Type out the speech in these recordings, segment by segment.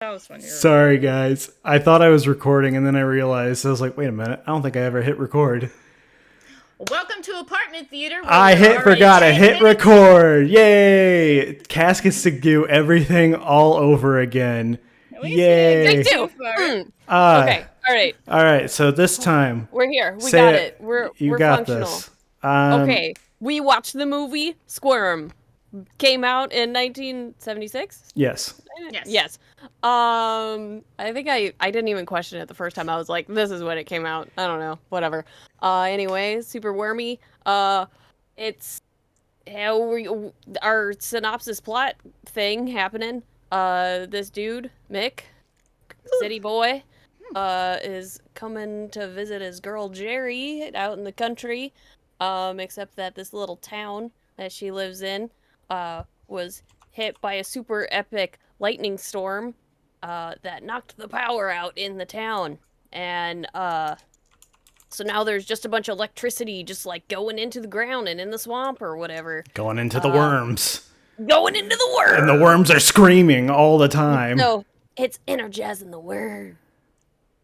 house when you're... Sorry, guys. I thought I was recording, and then I realized, I was like, wait a minute. I don't think I ever hit record. Welcome to Apartment Theater. Forgot to hit record. Yay! Cass gets to do everything all over again. Yay! Me too. Okay. All right. All right. So this time we're here. We got it. We're functional. This. Okay. We watched the movie Squirm. Came out in 1976. Yes. Yes. I think I didn't even question it the first time. I was like, this is when it came out. I don't know. Whatever. Anyway, super wormy. It's our synopsis plot thing happening. This dude, Mick, city boy, is coming to visit his girl Jerry out in the country. Except that this little town that she lives in was hit by a super epic lightning storm that knocked the power out in the town. And so now there's just a bunch of electricity just like going into the ground and in the swamp or whatever. Going into the worms. Going into the worms! And the worms are screaming all the time. No, it's energizing the worm.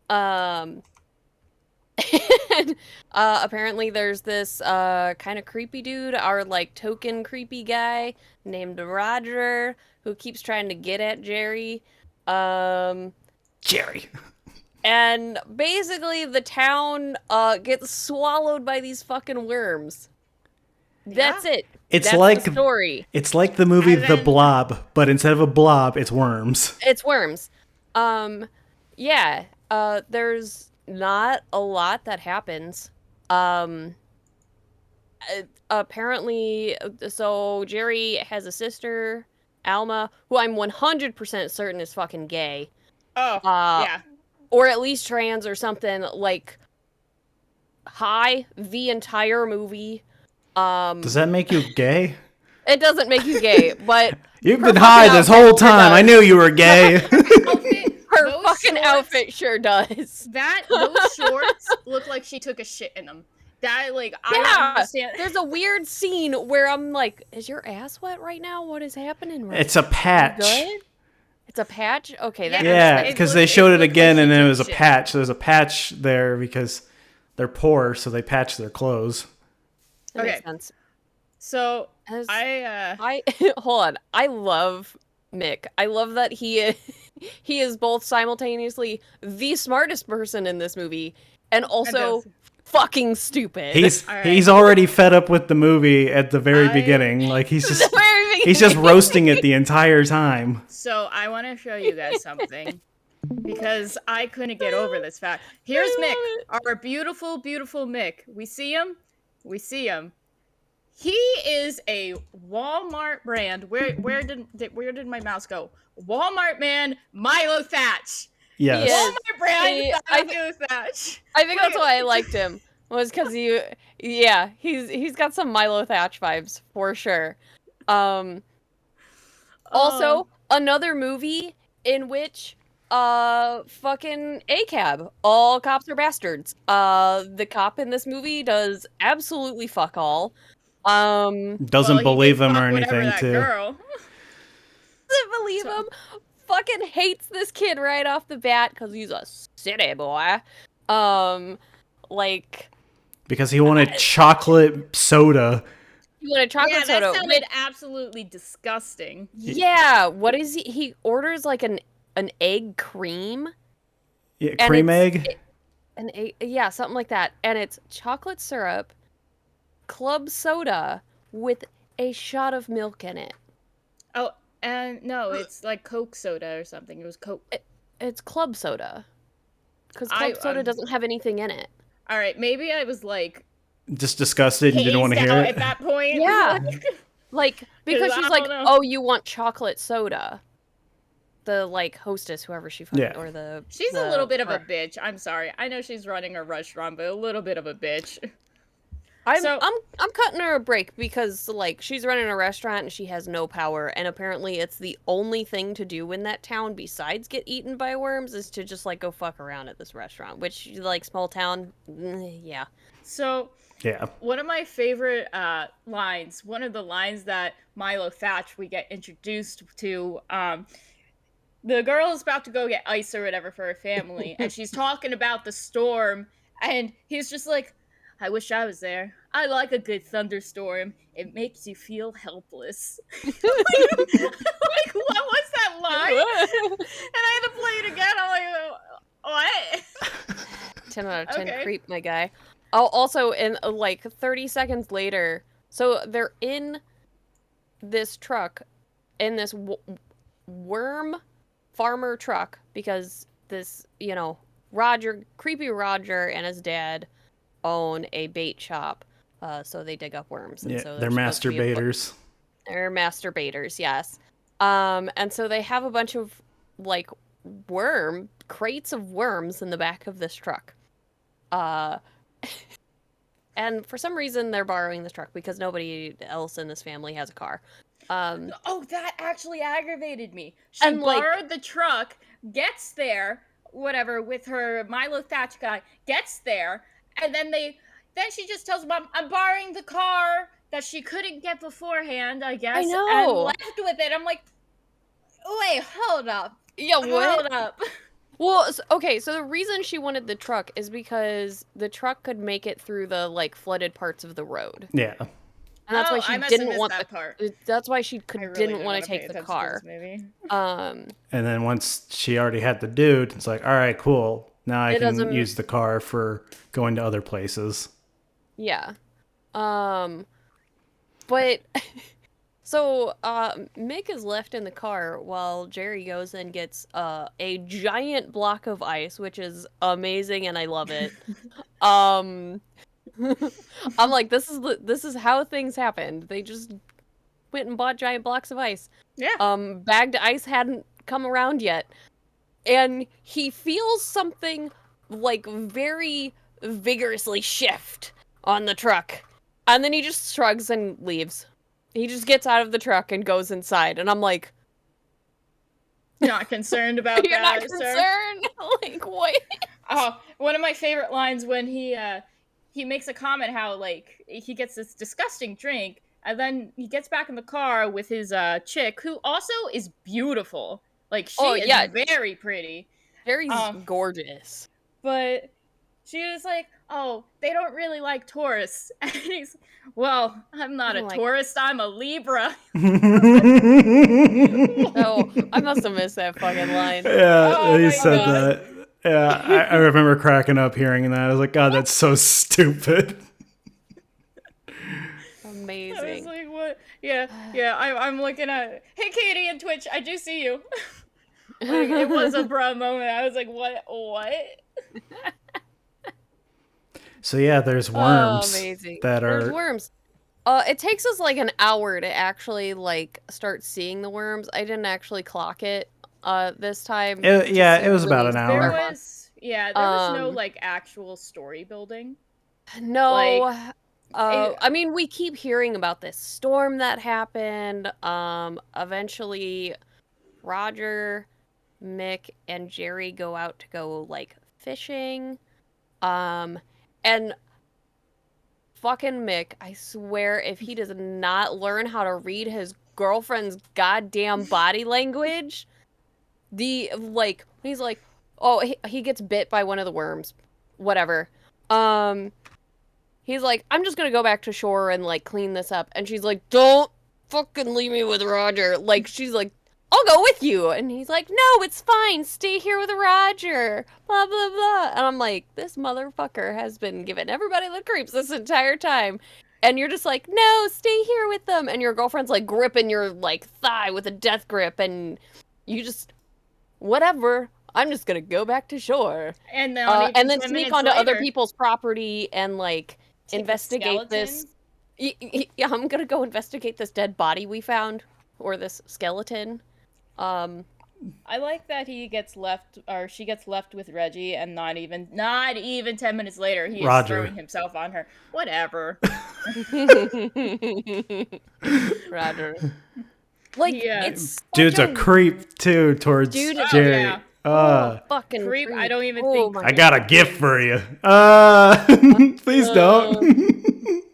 And, apparently there's this kind of creepy dude, our like token creepy guy named Roger, who keeps trying to get at Jerry. Jerry. And basically the town gets swallowed by these fucking worms. That's it. It's That's like the story. It's like the movie The Blob, but instead of a blob, it's worms. It's worms. Yeah. There's not a lot that happens. Apparently, so Jerry has a sister, Alma, who I'm 100% certain is fucking gay. Oh, yeah. Or at least trans or something, like, high the entire movie. Does that make you gay? It doesn't make you gay, but... You've been high this whole time. I knew you were gay. Her fucking outfit sure does. Those shorts look like she took a shit in them. I don't understand. There's a weird scene where I'm like, is your ass wet right now? What is happening right It's a patch. Good? It's a patch? Okay. Yeah, because they showed it again and then it was a patch. So there's a patch there because they're poor, so they patch their clothes. That makes sense. So, I hold on. I love Mick. I love that he is both simultaneously the smartest person in this movie and also fucking stupid. He's already fed up with the movie at the very beginning. Like he's just roasting it the entire time. So I want to show you guys something because I couldn't get over this fact. Here's Mick, our beautiful, beautiful Mick. We see him. He is a Walmart brand. Where did my mouse go? Walmart man, Milo Thatch. Yes. Walmart brand, Milo Thatch. I think that's why I liked him. Was because he's got some Milo Thatch vibes for sure. Also, another movie in which fucking ACAB. All cops are bastards. The cop in this movie does absolutely fuck all. Doesn't believe him or anything too. Doesn't believe him. Fucking hates this kid right off the bat because he's a city boy. Because he wanted chocolate soda. He wanted chocolate soda. That sounded absolutely disgusting. Yeah, what is he? He orders like an egg cream. Yeah, cream egg? An egg, yeah, something like that. And it's chocolate syrup, club soda with a shot of milk in it. Oh, and no, it's like Coke soda or something. It was Coke. It's club soda. Because club soda doesn't have anything in it. All right, maybe I was like... just disgusted and didn't want to hear it? At that point. Yeah. Because she's like, oh, you want chocolate soda. The, hostess, whoever she fucking... Or the... She's a little bit of a bitch. I'm sorry. I know she's running a restaurant, but a little bit of a bitch. I'm cutting her a break because she's running a restaurant and she has no power, and apparently it's the only thing to do in that town besides get eaten by worms is to just go fuck around at this restaurant, which small town, yeah. So one of my favorite lines, one of the lines that Milo Thatch we get introduced to, the girl is about to go get ice or whatever for her family, and she's talking about the storm, and he's just like, I wish I was there. I like a good thunderstorm. It makes you feel helpless. Like, what was that line? And I had to play it again. I'm like, what? 10 out of 10 Okay. creep, my guy. Oh, also, in like 30 seconds later, so they're in this truck, in this worm farmer truck, because this, you know, creepy Roger and his dad own a bait shop, so they dig up worms. And Yeah, so they're masturbators. They're masturbators, yes. And so they have a bunch of, like, crates of worms in the back of this truck. And for some reason, they're borrowing this truck because nobody else in this family has a car. Oh, that actually aggravated me. She And, like- borrowed the truck, gets there, whatever, with her Milo Thatch guy, gets there, and then she just tells Mom, I'm borrowing the car that she couldn't get beforehand, I guess, I know. and left with it. I'm like, wait, hold up. Yeah, what? Hold up. Well, okay, so the reason she wanted the truck is because the truck could make it through the, like, flooded parts of the road. Yeah. And that's why she I must have didn't missed want that part. That's why she I really didn't want to pay take the attention to car. this movie. And then once she already had the dude, it's like, all right, cool. Now I can use the car for going to other places. Yeah. But so Mick is left in the car while Jerry goes and gets a giant block of ice, which is amazing and I love it. I'm like, this is how things happened. They just went and bought giant blocks of ice. Yeah. Bagged ice hadn't come around yet. And he feels something like very vigorously shift on the truck. And then he just shrugs and leaves. He just gets out of the truck and goes inside. And I'm like, You're not concerned about you're that, not sir? concerned? Like, what? Oh, one of my favorite lines when he makes a comment how, like, he gets this disgusting drink, and then he gets back in the car with his chick, who also is beautiful. Like, she is very pretty. Jerry's gorgeous. But she was like, oh, they don't really like tourists. And he's, well, I'm not a tourist, I'm a Libra. Oh, I must have missed that fucking line. Yeah, he said that. Yeah, I remember cracking up hearing that. I was like, God, that's so stupid. Amazing. I was like, what? Yeah, I'm looking at, hey, Katie and Twitch, I do see you. Like, it was a bra moment. I was like, what? So yeah, there's worms There's worms. It takes us like an hour to actually like start seeing the worms. I didn't actually clock it this time. It was about an hour. There was no like actual story building. No. Like, I mean, we keep hearing about this storm that happened. Eventually Roger, Mick, and Jerry go out to go like fishing. And fucking Mick, I swear, if he does not learn how to read his girlfriend's goddamn body language, he's like, oh, he gets bit by one of the worms, whatever. He's like, I'm just gonna go back to shore and like clean this up, and she's like, don't fucking leave me with Roger. Like, she's like, I'll go with you. And he's like, no, it's fine. Stay here with Roger. Blah, blah, blah. And I'm like, this motherfucker has been giving everybody the creeps this entire time. And you're just like, no, stay here with them. And your girlfriend's like gripping your like thigh with a death grip. And you just, whatever. I'm just going to go back to shore. And then sneak onto other people's property and like investigate this. Yeah, I'm going to go investigate this dead body we found. Or this skeleton. I like that she gets left with Reggie, and not even 10 minutes later, he is throwing himself on her. Whatever. Roger. Like, it's dude's a creep too towards Jerry. Fucking creep. I don't even think. I got a gift for you. Please don't.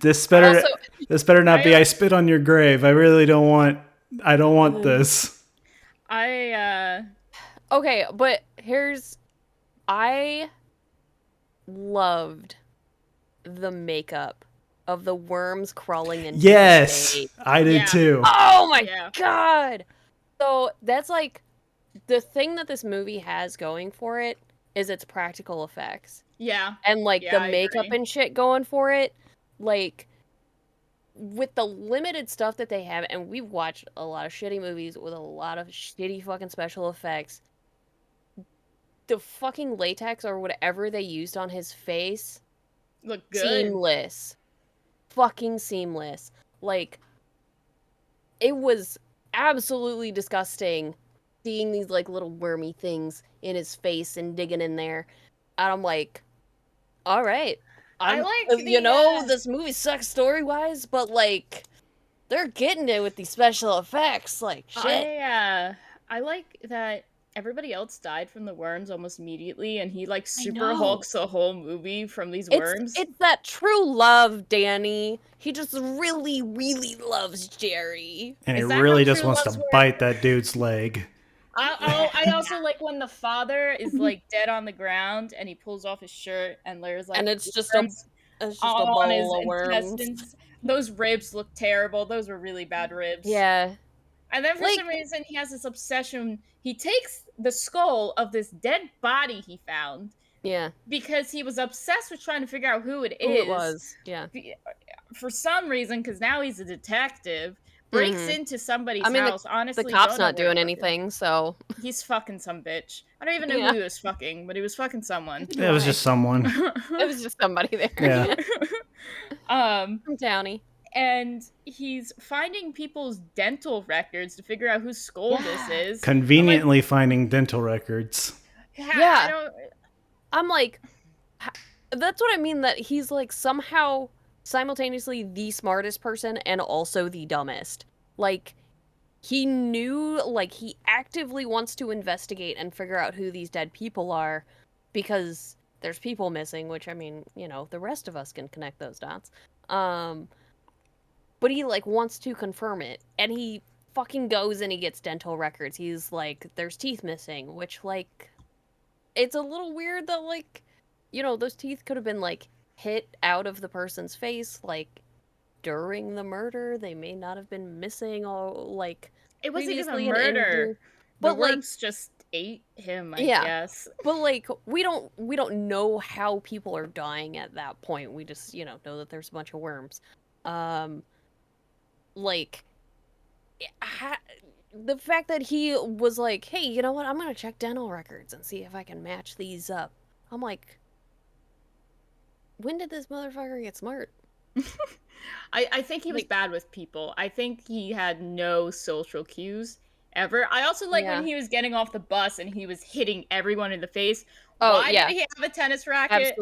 This better not be I spit on your grave. I really don't want. I don't want this. Okay, but I loved the makeup of the worms crawling into his face. I did too. Oh my god! So that's like the thing that this movie has going for it is its practical effects. Yeah. And like the I makeup agree. and shit going for it, like with the limited stuff that they have, and we've watched a lot of shitty movies with a lot of shitty fucking special effects. The fucking latex or whatever they used on his face, Look good. seamless. Fucking seamless. Like, it was absolutely disgusting seeing these like little wormy things in his face and digging in there. And I'm like, all right. I like This movie sucks story-wise, but like they're getting it with these special effects. Like shit. I like that everybody else died from the worms almost immediately, and he like super hulks the whole movie from these worms. It's that true love, Danny. He just really, really loves Jerry. And he Is that really how just true wants to loves work? bite that dude's leg. I also like when the father is like dead on the ground and he pulls off his shirt and there's like And it's just worms a all on his bowl of worms. intestines. Those ribs look terrible. Those were really bad ribs. Yeah. And then for some reason he has this obsession. He takes the skull of this dead body he found. Yeah. Because he was obsessed with trying to figure out who it is. Who it was. Yeah. For some reason, because now he's a detective, breaks into somebody's house. Honestly, the cop's don't know not where doing to anything, so he's fucking some bitch. I don't even know who he was fucking, but he was fucking someone. It was just someone. It was just somebody there. Yeah. From Townie. And he's finding people's dental records to figure out whose skull this is. Conveniently finding dental records. I'm like, that's what I mean, that he's like somehow simultaneously the smartest person and also the dumbest. Like, he knew, like, he actively wants to investigate and figure out who these dead people are because there's people missing, which, I mean, the rest of us can connect those dots. But he, like, wants to confirm it, and he fucking goes and he gets dental records. He's like, there's teeth missing, which, like, it's a little weird that, like, those teeth could have been, like, hit out of the person's face, like, during the murder. They may not have been missing all, like, it wasn't even a murder. But the worms just ate him, I guess. But, like, we don't know how people are dying at that point. We just, know that there's a bunch of worms. Like, the fact that he was like, hey, you know what? I'm going to check dental records and see if I can match these up. I'm like, when did this motherfucker get smart? I think he was bad with people. I think he had no social cues ever. I also like when he was getting off the bus and he was hitting everyone in the face. Why did he have a tennis racket?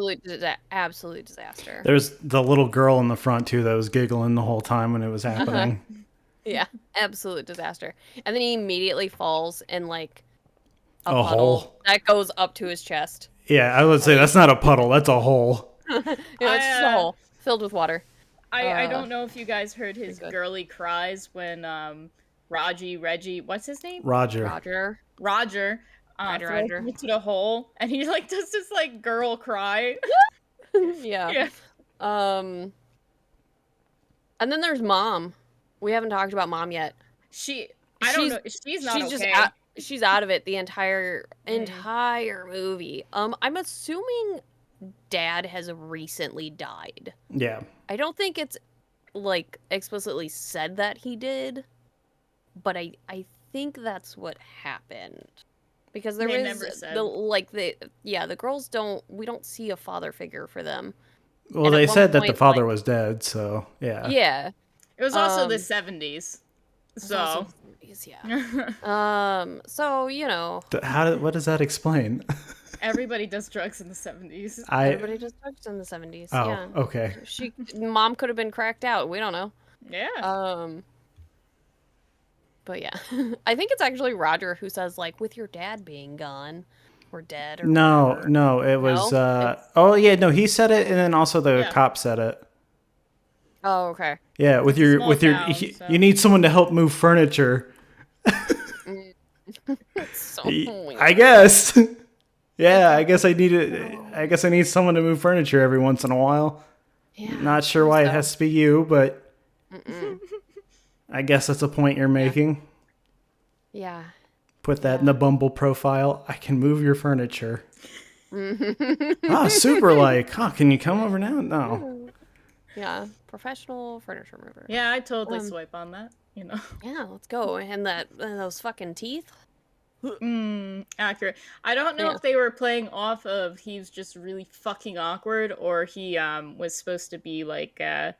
Absolute disaster. There's the little girl in the front, too, that was giggling the whole time when it was happening. Yeah, absolute disaster. And then he immediately falls in, like, a puddle hole that goes up to his chest. Yeah, I would say that's not a puddle. That's a hole. It's just a hole filled with water. I don't know if you guys heard his girly cries when Reggie, what's his name? Roger. Into the hole, and he like does this like girl cry. Yeah. And then there's Mom. We haven't talked about Mom yet. I don't know. She's not okay. She's out of it the entire movie. I'm assuming Dad has recently died. Yeah. I don't think it's like explicitly said that he did, but I think that's what happened. Because there is the girls we don't see a father figure for them. Well, they said that the father was dead, so yeah. Yeah. It was also the 70s. So what does that explain? Everybody does drugs in the 70s. Everybody does drugs in the 70s. Oh, yeah. Okay. Mom could have been cracked out. We don't know. Yeah. But yeah, I think it's actually Roger who says, like, with your dad being gone or dead. Or no, whatever. No, it was. He said it, and then also the cop said it. Oh, okay. Yeah, you need someone to help move furniture. It's so I guess. Yeah, I guess I need someone to move furniture every once in a while. Yeah, Not sure why it has to be you, but Mm-mm. I guess that's a point you're making. Yeah. Put that in the Bumble profile. I can move your furniture. Super like. Huh, can you come over now? No. Yeah, professional furniture mover. Yeah, I totally swipe on that. Yeah, let's go. And those fucking teeth. Accurate. I don't know if they were playing off of he's just really fucking awkward, or he was supposed to be like a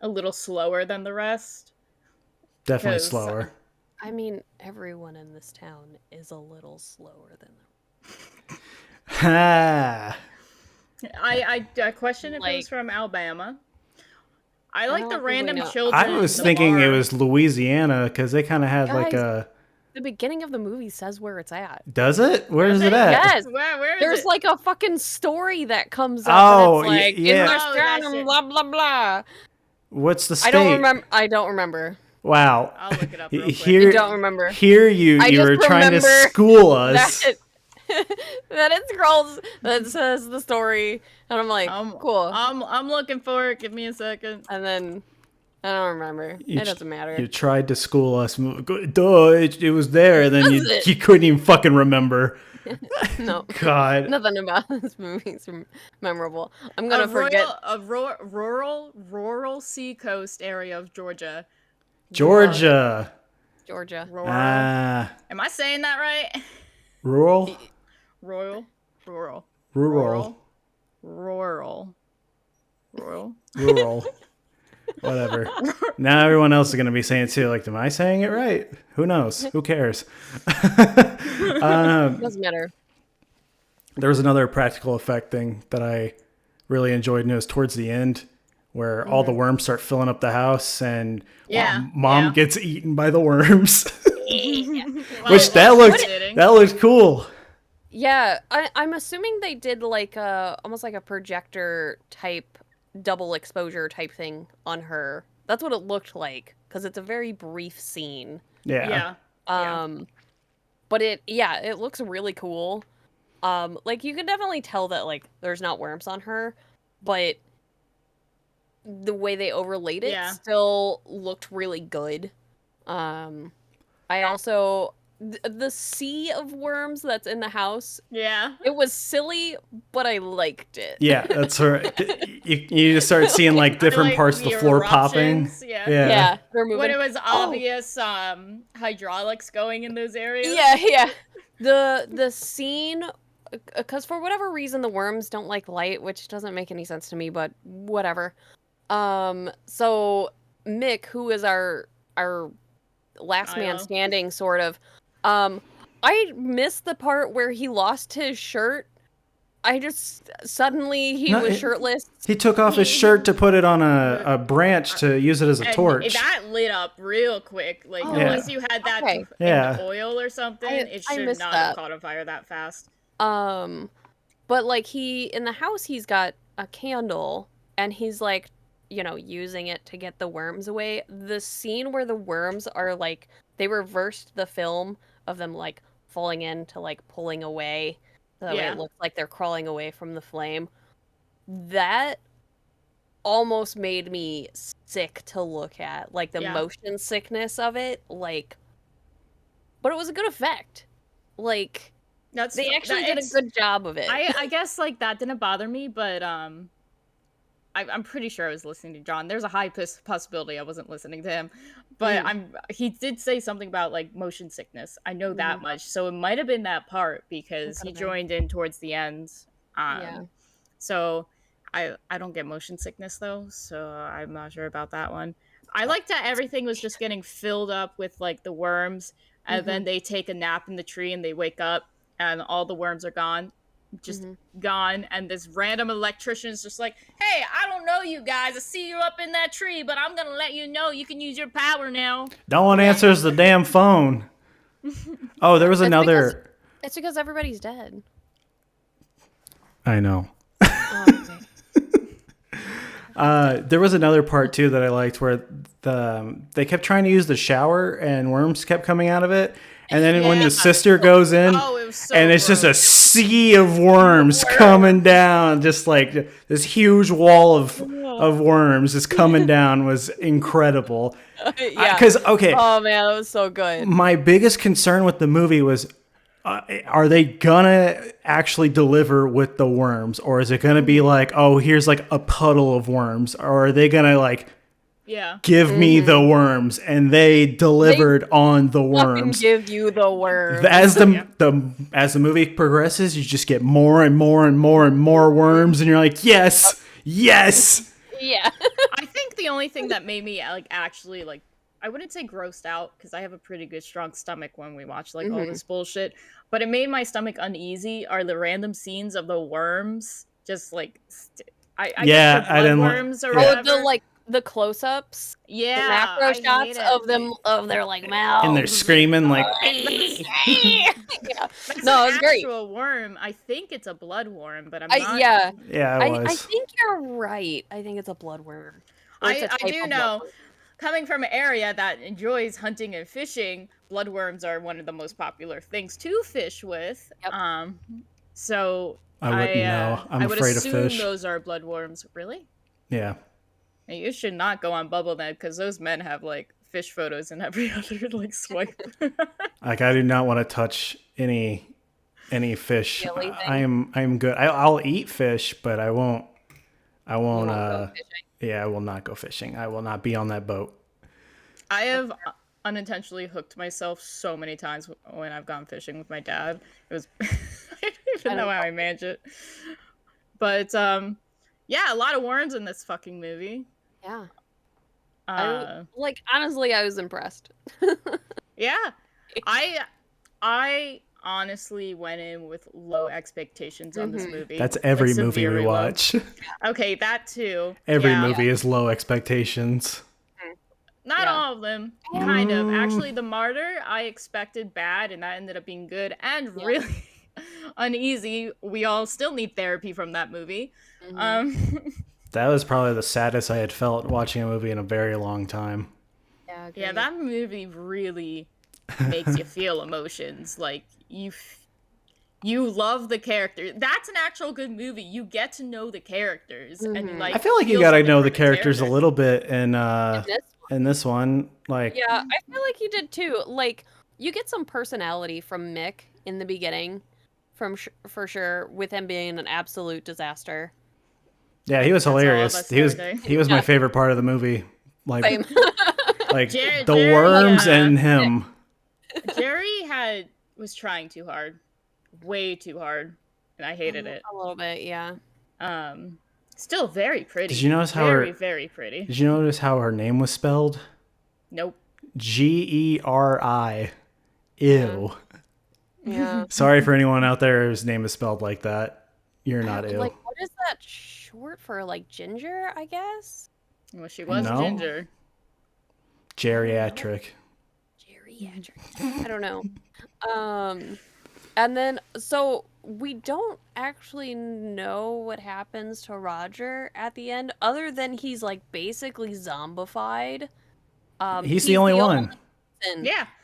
little slower than the rest. Definitely slower. I mean, everyone in this town is a little slower than them. Ha. I question if it was from Alabama. I like the random children. I was thinking it was Louisiana because they kind of had like a. The beginning of the movie says where it's at. Does it? Where is it at? Yes. Where is There's it? like a fucking story that comes up. Oh, and it's like, yeah. In this town and blah blah blah. What's the state? I don't remember. Wow. I'll look it up real quick. You don't remember. Here you were trying to school us. That it scrolls that says the story, and I'm like, cool. I'm looking for it. Give me a second. And then I don't remember. It doesn't matter. You tried to school us. Duh, it was there. And then you couldn't even fucking remember. No. God. Nothing about this movie is memorable. I'm gonna forget. A rural seacoast area of Georgia. Georgia. Rural. Am I saying that right? Rural. Rural. Whatever. Now everyone else is going to be saying it too. Like, am I saying it right? Who knows? Who cares? Doesn't matter. There was another practical effect thing that I really enjoyed, and it was towards the end where all the worms start filling up the house, and mom gets eaten by the worms. Which that looked cool. Yeah, I'm assuming they did like almost like a projector type double exposure type thing on her. That's what it looked like, because it's a very brief scene. Yeah. But it looks really cool. Like you can definitely tell that like there's not worms on her, but the way they overlaid it still looked really good. I also the sea of worms that's in the house. Yeah. It was silly, but I liked it. Yeah, that's right. You just start seeing like different parts of the floor popping. Yeah. They're moving. When it was obvious hydraulics going in those areas. Yeah. The scene, because for whatever reason the worms don't like light, which doesn't make any sense to me, but whatever. So Mick, who is our last man standing, sort of. I missed the part where he lost his shirt. I just suddenly was shirtless. He took off his shirt to put it on a branch to use it as a torch. That lit up real quick. Like unless you had that in the oil or something, it should not have caught on fire that fast. But like in the house, he's got a candle and he's like, using it to get the worms away. The scene where the worms are like, they reversed the film of them like falling into like pulling away. So that way it looks like they're crawling away from the flame. That almost made me sick to look at. Like the motion sickness of it. Like, but it was a good effect. Like, they actually did a good job of it. I guess like that didn't bother me, but I'm pretty sure I was listening to John. There's a high possibility I wasn't listening to him, but he did say something about like motion sickness. I know that much, so it might have been that part because he joined in towards the end. So I don't get motion sickness though, so I'm not sure about that one. I liked that everything was just getting filled up with like the worms, and then they take a nap in the tree and they wake up and all the worms are gone. Gone, and this random electrician is just like, hey, I don't know you guys, I see you up in that tree, but I'm gonna let you know you can use your power now. No one answers the damn phone. Oh, there was another. It's because everybody's dead. I know. There was another part too that I liked where they kept trying to use the shower and worms kept coming out of it. And then when the sister goes in, it was so and it's gross. just a sea of worms coming down, just like this huge wall of worms is coming down, was incredible. Yeah. Because, okay. Oh, man, that was so good. My biggest concern with the movie was, are they gonna actually deliver with the worms? Or is it gonna be like, oh, here's like a puddle of worms? Or are they gonna like, give me the worms? And they delivered on the worms. Give you the worms. As the movie progresses, you just get more and more and more and more worms, and you're like, yes. Yeah. I think the only thing that made me like actually like, I wouldn't say grossed out, because I have a pretty good strong stomach when we watch like all this bullshit, but it made my stomach uneasy are the random scenes of the worms just like I guess they're blood worms or whatever. The close-ups, the macro shots of them, of their like mouths, and they're screaming like. Yeah. No, it's great. Actual worm. I think it's a bloodworm, but I'm not. Yeah, it was. I think you're right. I think it's a bloodworm. I do know. Coming from an area that enjoys hunting and fishing, bloodworms are one of the most popular things to fish with. Yep. So I wouldn't know. I'm afraid of fish. I would assume those are bloodworms. Really? Yeah. And you should not go on BubbleNet, because those men have like fish photos in every other like swipe. Like, I do not want to touch any fish. I am good. I'll eat fish, but I won't. I will not go fishing. I will not be on that boat. I have unintentionally hooked myself so many times when I've gone fishing with my dad. It was I don't even know how I manage it. But yeah, a lot of worms in this fucking movie. Yeah. Honestly, I was impressed. Yeah. I honestly went in with low expectations on this movie. That's every movie we watch. Okay, that too. Every movie is low expectations. Not all of them. Kind of. Actually, The Martyr, I expected bad, and that ended up being good and really uneasy. We all still need therapy from that movie. That was probably the saddest I had felt watching a movie in a very long time. Yeah, that movie really makes you feel emotions. Like, you love the character. That's an actual good movie. You get to know the characters, and like. I feel like you gotta know the characters a little bit in this one. Like, yeah, I feel like you did too. Like, you get some personality from Mick in the beginning, for sure, with him being an absolute disaster. Yeah, he was hilarious. He was my favorite part of the movie. Like, like the worms and him. Jerry was trying too hard, way too hard, and I hated it a little bit. Yeah. Still very pretty. Did you notice how very pretty? Did you notice how her name was spelled? Nope. Geri. Ew. Yeah. Sorry for anyone out there whose name is spelled like that. You're not ill. Like, what is that short for? Like ginger, I guess. Well, she was ginger. Geriatric. I don't know. And then so we don't actually know what happens to Roger at the end, other than he's like basically zombified. He's the only one.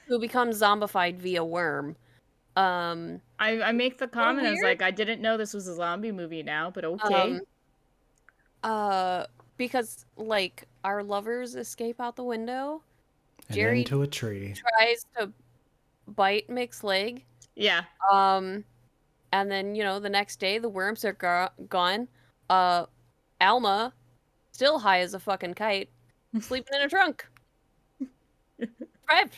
Who becomes zombified via worm. I make the comment, I was like, I didn't know this was a zombie movie now, but okay. Because like our lovers escape out the window. And Jerry into a tree. Tries to bite Mick's leg. Yeah. And then, the next day the worms are gone. Alma, still high as a fucking kite, sleeping in a trunk. Right.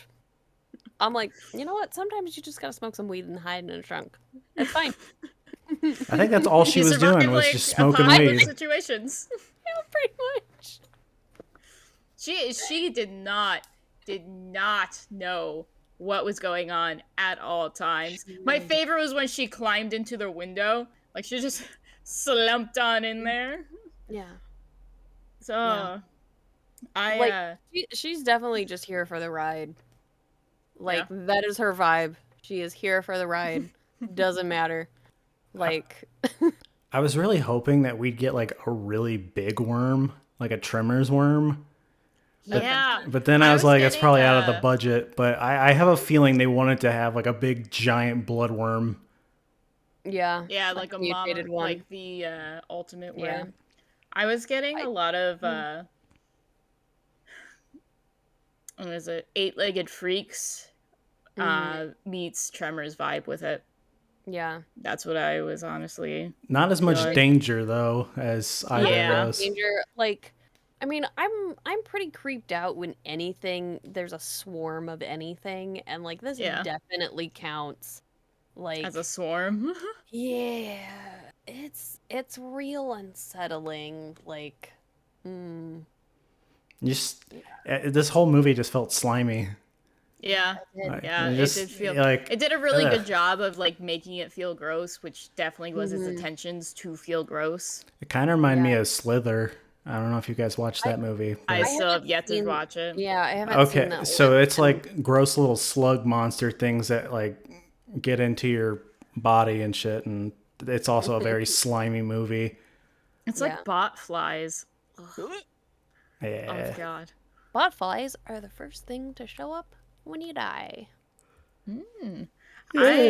I'm like, you know what? Sometimes you just gotta smoke some weed and hide in a trunk. It's fine. I think that's all she was doing was just smoking weed. Situations. Yeah, pretty much. She did not know what was going on at all times. My favorite was when she climbed into the window. Like, she just slumped on in there. Yeah. So, she's definitely just here for the ride. Like, that is her vibe. She is here for the ride. Doesn't matter. Like... I was really hoping that we'd get, like, a really big worm. Like a Tremors worm. Yeah. But then I was like, it's getting probably out of the budget. But I have a feeling they wanted to have like a big giant bloodworm. Yeah. Yeah, like a mutated one. Like the ultimate worm. I was getting a lot of what is it? Eight-legged freaks meets Tremors vibe with it. Yeah. That's what I was honestly not as much danger though as either was. Danger, like, I mean, I'm pretty creeped out when there's a swarm of anything, and like this definitely counts. Like as a swarm. Yeah. It's real unsettling. Like this whole movie just felt slimy. Yeah, it did feel like it did a really good job of like making it feel gross, which definitely was its intentions to feel gross. It kind of reminded me of Slither. I don't know if you guys watched that movie. I still have yet to watch it. Yeah, I haven't seen that one. So it's like gross little slug monster things that like get into your body and shit, and it's also a very slimy movie. It's like bot flies. Yeah. Oh god. Bot flies are the first thing to show up when you die. I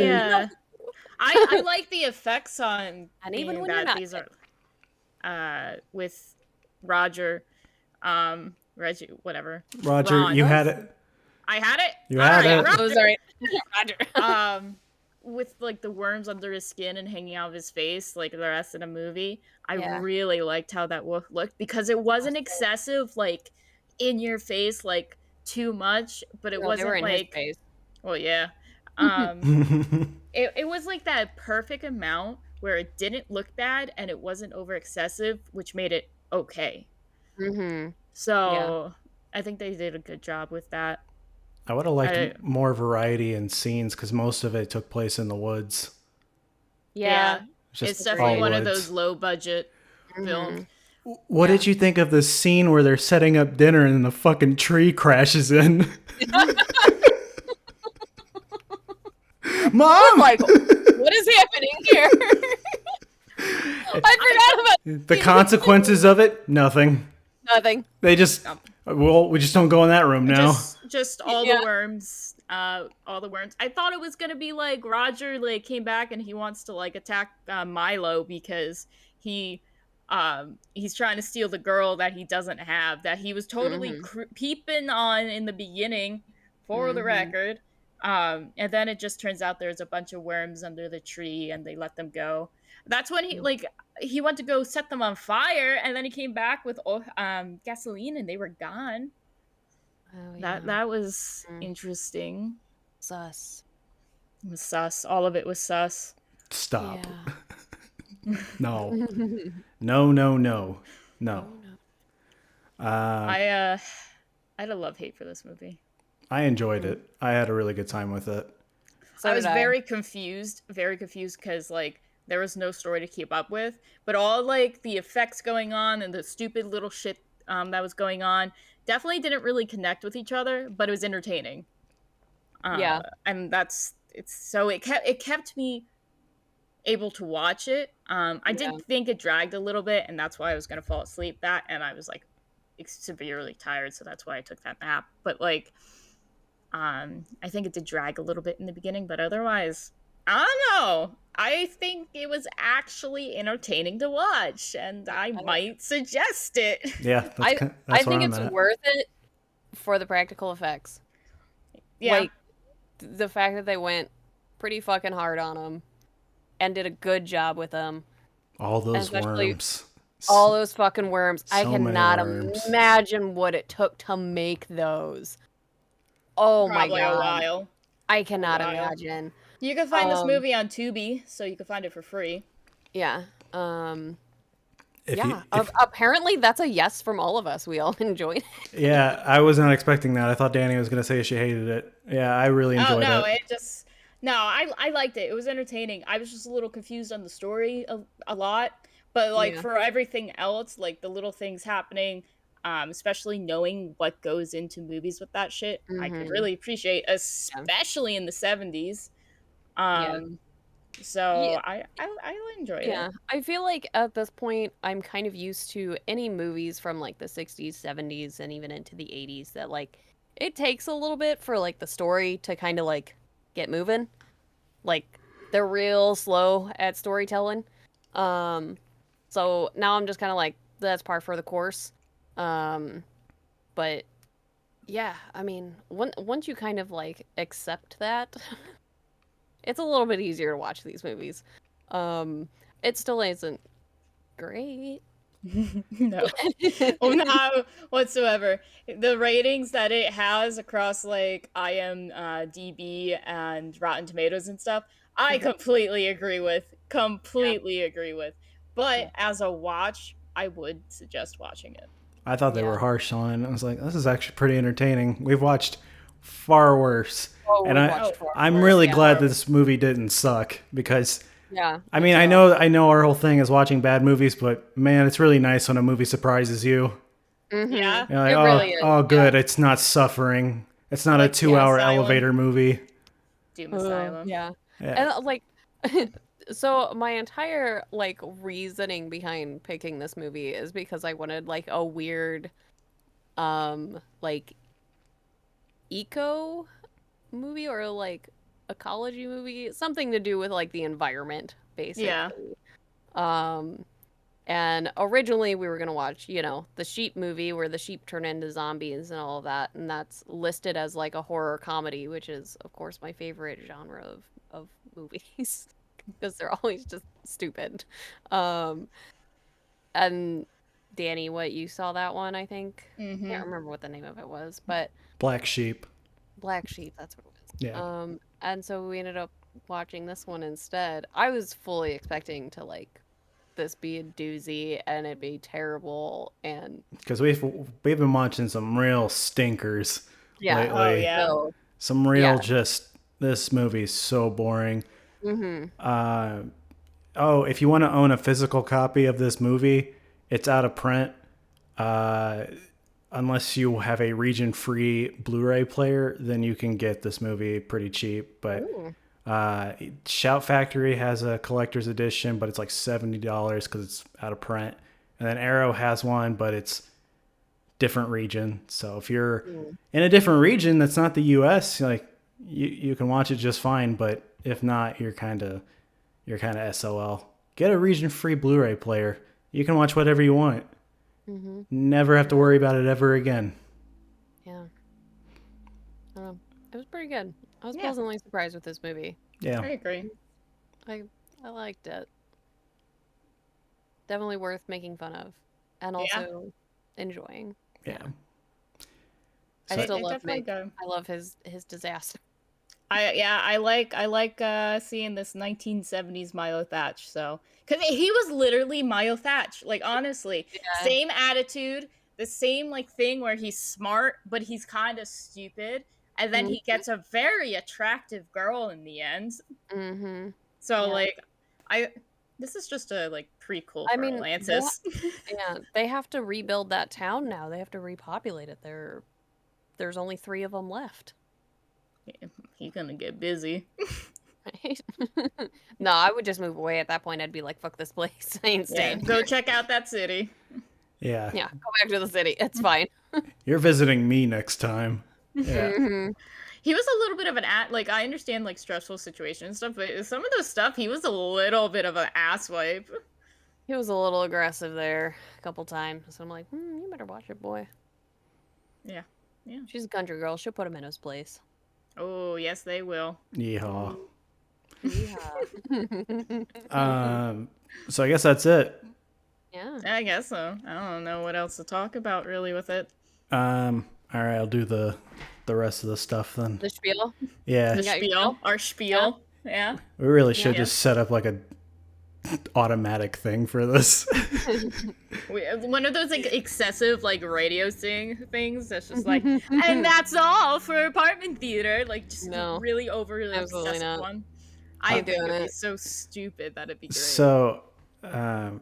like the effects on and even when you're not these are with Roger Reggie whatever. Roger, Ron. you had it. I had it. You had it. Oh, sorry. Roger. With like the worms under his skin and hanging out of his face like the rest of the movie, I really liked how that looked because it wasn't excessive like in your face like too much, but it wasn't in like his face. Well, yeah. It was like that perfect amount where it didn't look bad and it wasn't over excessive, which made it okay. So I think they did a good job with that. I would have liked more variety in scenes because most of it took place in the woods. Yeah. It's definitely one of those low budget films. What did you think of the scene where they're setting up dinner and the fucking tree crashes in? Mom! Like, what is happening here? I forgot about the consequences of it. Nothing. They just we just don't go in that room now. Just all the worms. All the worms. I thought it was gonna be like Roger like came back and he wants to like attack Milo because he's trying to steal the girl that he doesn't have, that he was totally peeping on in the beginning, for the record. And then it just turns out there's a bunch of worms under the tree and they let them go. That's when he went to go set them on fire, and then he came back with gasoline and they were gone. That was interesting. Sus. It was sus. All of it was sus. Stop. No. No. I had a love-hate for this movie. I enjoyed it. I had a really good time with it. So I was very confused because like there was no story to keep up with, but all like the effects going on and the stupid little shit that was going on definitely didn't really connect with each other, but it was entertaining. And it kept me able to watch it. I did think it dragged a little bit, and that's why I was gonna fall asleep. And I was like severely tired, so that's why I took that nap. But like, I think it did drag a little bit in the beginning, but otherwise, I don't know. I think it was actually entertaining to watch, and I might suggest it. Yeah, I think it's worth it for the practical effects. Yeah. Like, the fact that they went pretty fucking hard on them and did a good job with them. All those worms. All those fucking worms. So I cannot imagine what it took to make those. Oh my god. Probably a while. I cannot imagine. You can find this movie on Tubi, so you can find it for free. Yeah. Apparently that's a yes from all of us. We all enjoyed it. Yeah, I was not expecting that. I thought Danny was going to say she hated it. Yeah, I really enjoyed it. I liked it. It was entertaining. I was just a little confused on the story a lot. But, like, for everything else, like, the little things happening, especially knowing what goes into movies with that shit, I could really appreciate, especially in the 70s. So I enjoyed it. Yeah, I feel like at this point I'm kind of used to any movies from like the 60s, 70s, and even into the 80s that like it takes a little bit for like the story to kind of like get moving. Like they're real slow at storytelling. So now I'm just kind of like that's par for the course. But yeah, I mean, once you kind of like accept that, it's a little bit easier to watch these movies. It still isn't great. No. Oh, not whatsoever. The ratings that it has across like IMDb and Rotten Tomatoes and stuff, I completely agree with. Completely agree with. But as a watch, I would suggest watching it. I thought they were harsh on it. I was like, this is actually pretty entertaining. We've watched far worse. And I'm really glad that this movie didn't suck because I mean, I know our whole thing is watching bad movies, but man, it's really nice when a movie surprises you. Mm-hmm. Yeah. You're like, it really is. Oh, good. Yeah. It's not suffering. It's not like a 2-hour elevator movie. Doom Asylum. Yeah. And like so my entire like reasoning behind picking this movie is because I wanted like a weird like eco movie or like ecology movie, something to do with like the environment basically. And originally we were going to watch, you know, the sheep movie where the sheep turn into zombies and all of that, and that's listed as like a horror comedy, which is of course my favorite genre of movies because they're always just stupid. And Danny, what, you saw that one? I think I can't remember what the name of it was, but Black Sheep, that's what it was. Yeah. And so we ended up watching this one instead. I was fully expecting to like this be a doozy and it'd be terrible, and because we've been watching some real stinkers lately. Oh, yeah. So, some real just this movie's so boring. If you want to own a physical copy of this movie, it's out of print. Unless you have a region-free Blu-ray player, then you can get this movie pretty cheap. But Shout Factory has a collector's edition, but it's like $70 because it's out of print. And then Arrow has one, but it's different region. So if you're in a different region that's not the U.S., like you can watch it just fine. But if not, you're kind of SOL. Get a region-free Blu-ray player. You can watch whatever you want. Never have to worry about it ever again. Yeah. It was pretty good. I was pleasantly surprised with this movie. Yeah. I agree. I liked it. Definitely worth making fun of. And also enjoying. Yeah. I still love Mick. I love his disaster. I like seeing this 1970s Milo Thatch, so because he was literally Milo Thatch, like honestly, same attitude, the same like thing where he's smart but he's kind of stupid, and then he gets a very attractive girl in the end. So this is just a like prequel for Atlantis. They have to rebuild that town now. They have to repopulate it. There's only 3 of them left. He's gonna get busy. Right? No, I would just move away at that point. I'd be like, fuck this place. I ain't staying. Go check out that city. Yeah. Yeah, go back to the city. It's fine. You're visiting me next time. Yeah. He was a little bit of an like I understand like stressful situations and stuff, but some of those stuff he was a little bit of an asswipe. He was a little aggressive there a couple times, so I'm like, you better watch it, boy. Yeah. She's a country girl. She'll put him in his place. Oh, yes, they will. Yeehaw. Yeehaw. So I guess that's it. Yeah. I guess so. I don't know what else to talk about really with it. All right, I'll do the rest of the stuff then. The spiel? Yeah. The spiel. Our spiel. Yeah. We really should just set up like a automatic thing for this. One of those like excessive like radio things that's just like, and that's all for apartment theater, like just really overly obsessive one. I think it'd be so stupid that it'd be great. So no,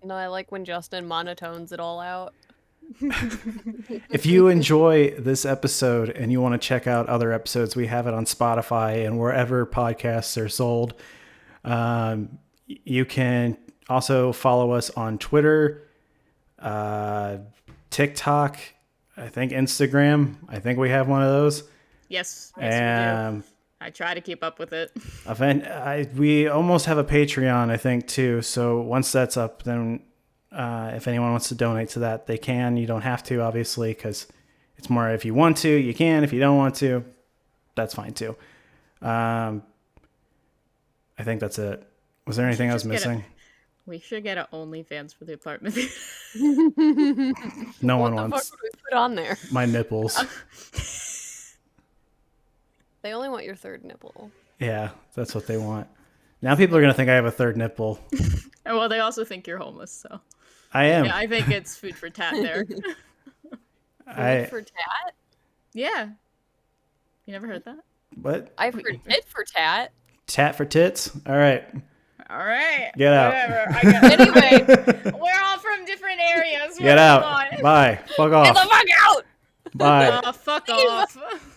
I like when Justin monotones it all out. If you enjoy this episode and you want to check out other episodes, we have it on Spotify and wherever podcasts are sold. You can also follow us on Twitter, TikTok, I think Instagram. I think we have one of those. Yes, we do. I try to keep up with it. We almost have a Patreon, I think, too. So once that's up, then if anyone wants to donate to that, they can. You don't have to, obviously, because it's more if you want to, you can. If you don't want to, that's fine, too. I think that's it. Was there anything I was missing? We should get an OnlyFans for the apartment. No one wants. What the fuck would we put on there? My nipples. They only want your third nipple. Yeah, that's what they want. Now people are going to think I have a third nipple. Well, they also think you're homeless, so. I am. Yeah, I think it's food for tat there. Food for tat? Yeah. You never heard that? What? I've heard tit for tat. Tat for tits? All right. All right. Get out. Whatever. Anyway, we're all from different areas. Get out. Bye. Fuck off. Get the fuck out! Bye. Fuck off.